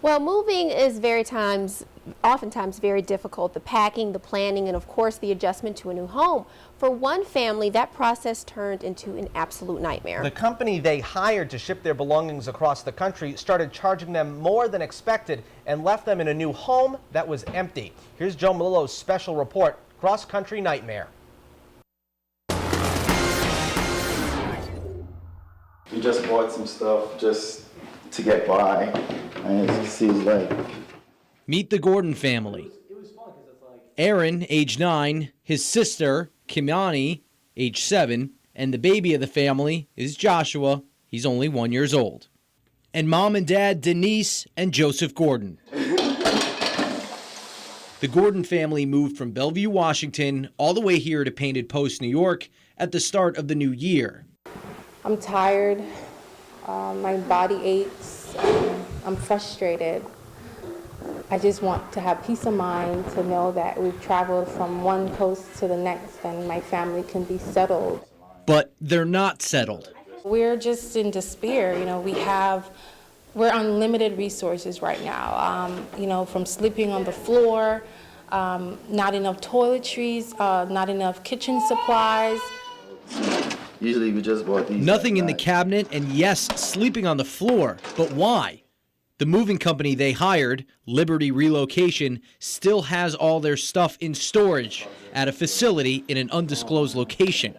Well, moving is oftentimes very difficult. The packing, the planning, and of course the adjustment to a new home. For one family, that process turned into an absolute nightmare. The company they hired to ship their belongings across the country started charging them more than expected and left them in a new home that was empty. Here's Joe Melillo's special report, Cross Country Nightmare. We just bought some stuff just to get by, and as you see, like... Meet the Gordon family. Aaron, age 9, his sister, Kimani, age 7, and the baby of the family is Joshua. He's only 1 year old. And mom and dad, Denise and Joseph Gordon. The Gordon family moved from Bellevue, Washington, all the way here to Painted Post, New York, at the start of the new year. I'm tired. My body aches. I'm frustrated. I just want to have peace of mind to know that we've traveled from one coast to the next and my family can be settled. But they're not settled. We're just in despair. You know, we're on limited resources right now. You know, from sleeping on the floor, not enough toiletries, not enough kitchen supplies. Usually we just bought these. Nothing in the cabinet, and yes, sleeping on the floor. But why? The moving company they hired, Liberty Relocation, still has all their stuff in storage at a facility in an undisclosed location.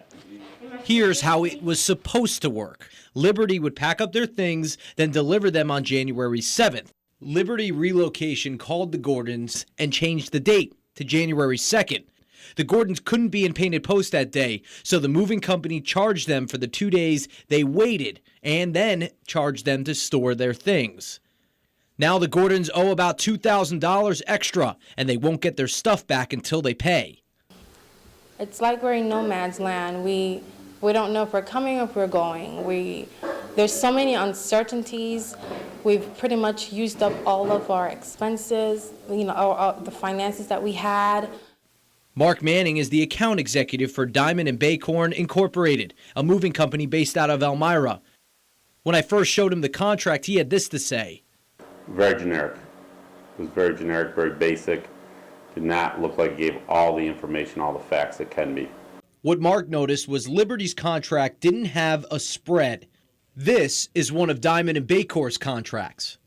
Here's how it was supposed to work. Liberty would pack up their things, then deliver them on January 7th. Liberty Relocation called the Gordons and changed the date to January 2nd. The Gordons couldn't be in Painted Post that day, so the moving company charged them for the 2 days they waited and then charged them to store their things. Now the Gordons owe about $2,000 extra, and they won't get their stuff back until they pay. It's like we're in no man's land. We don't know if we're coming or if we're going. There's so many uncertainties. We've pretty much used up all of our expenses, you know, the finances that we had. Mark Manning is the account executive for Diamond and Baycorn Incorporated, a moving company based out of Elmira. When I first showed him the contract, he had this to say. Very generic. It was very generic, very basic. Did not look like it gave all the information, all the facts it can be. What Mark noticed was Liberty's contract didn't have a spread. This is one of Diamond and Baycorn's contracts.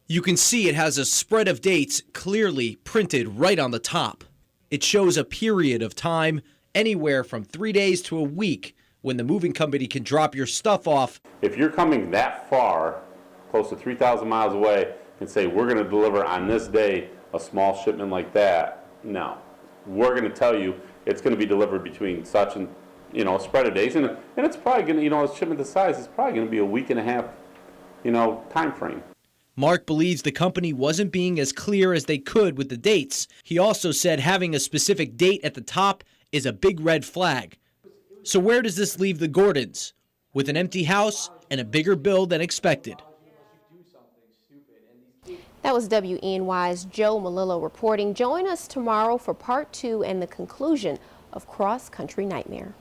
You can see it has a spread of dates clearly printed right on the top. It shows a period of time, anywhere from 3 days to a week, when the moving company can drop your stuff off. If you're coming that far, close to 3,000 miles away, and say, we're going to deliver on this day a small shipment like that, no. We're going to tell you it's going to be delivered between such and, you know, a spread of days. And it's probably going to, you know, a shipment this size is probably going to be a week and a half, you know, time frame. Mark believes the company wasn't being as clear as they could with the dates. He also said having a specific date at the top is a big red flag. So where does this leave the Gordons? With an empty house and a bigger bill than expected. That was WENY's Joe Melillo reporting. Join us tomorrow for part 2 and the conclusion of Cross Country Nightmare.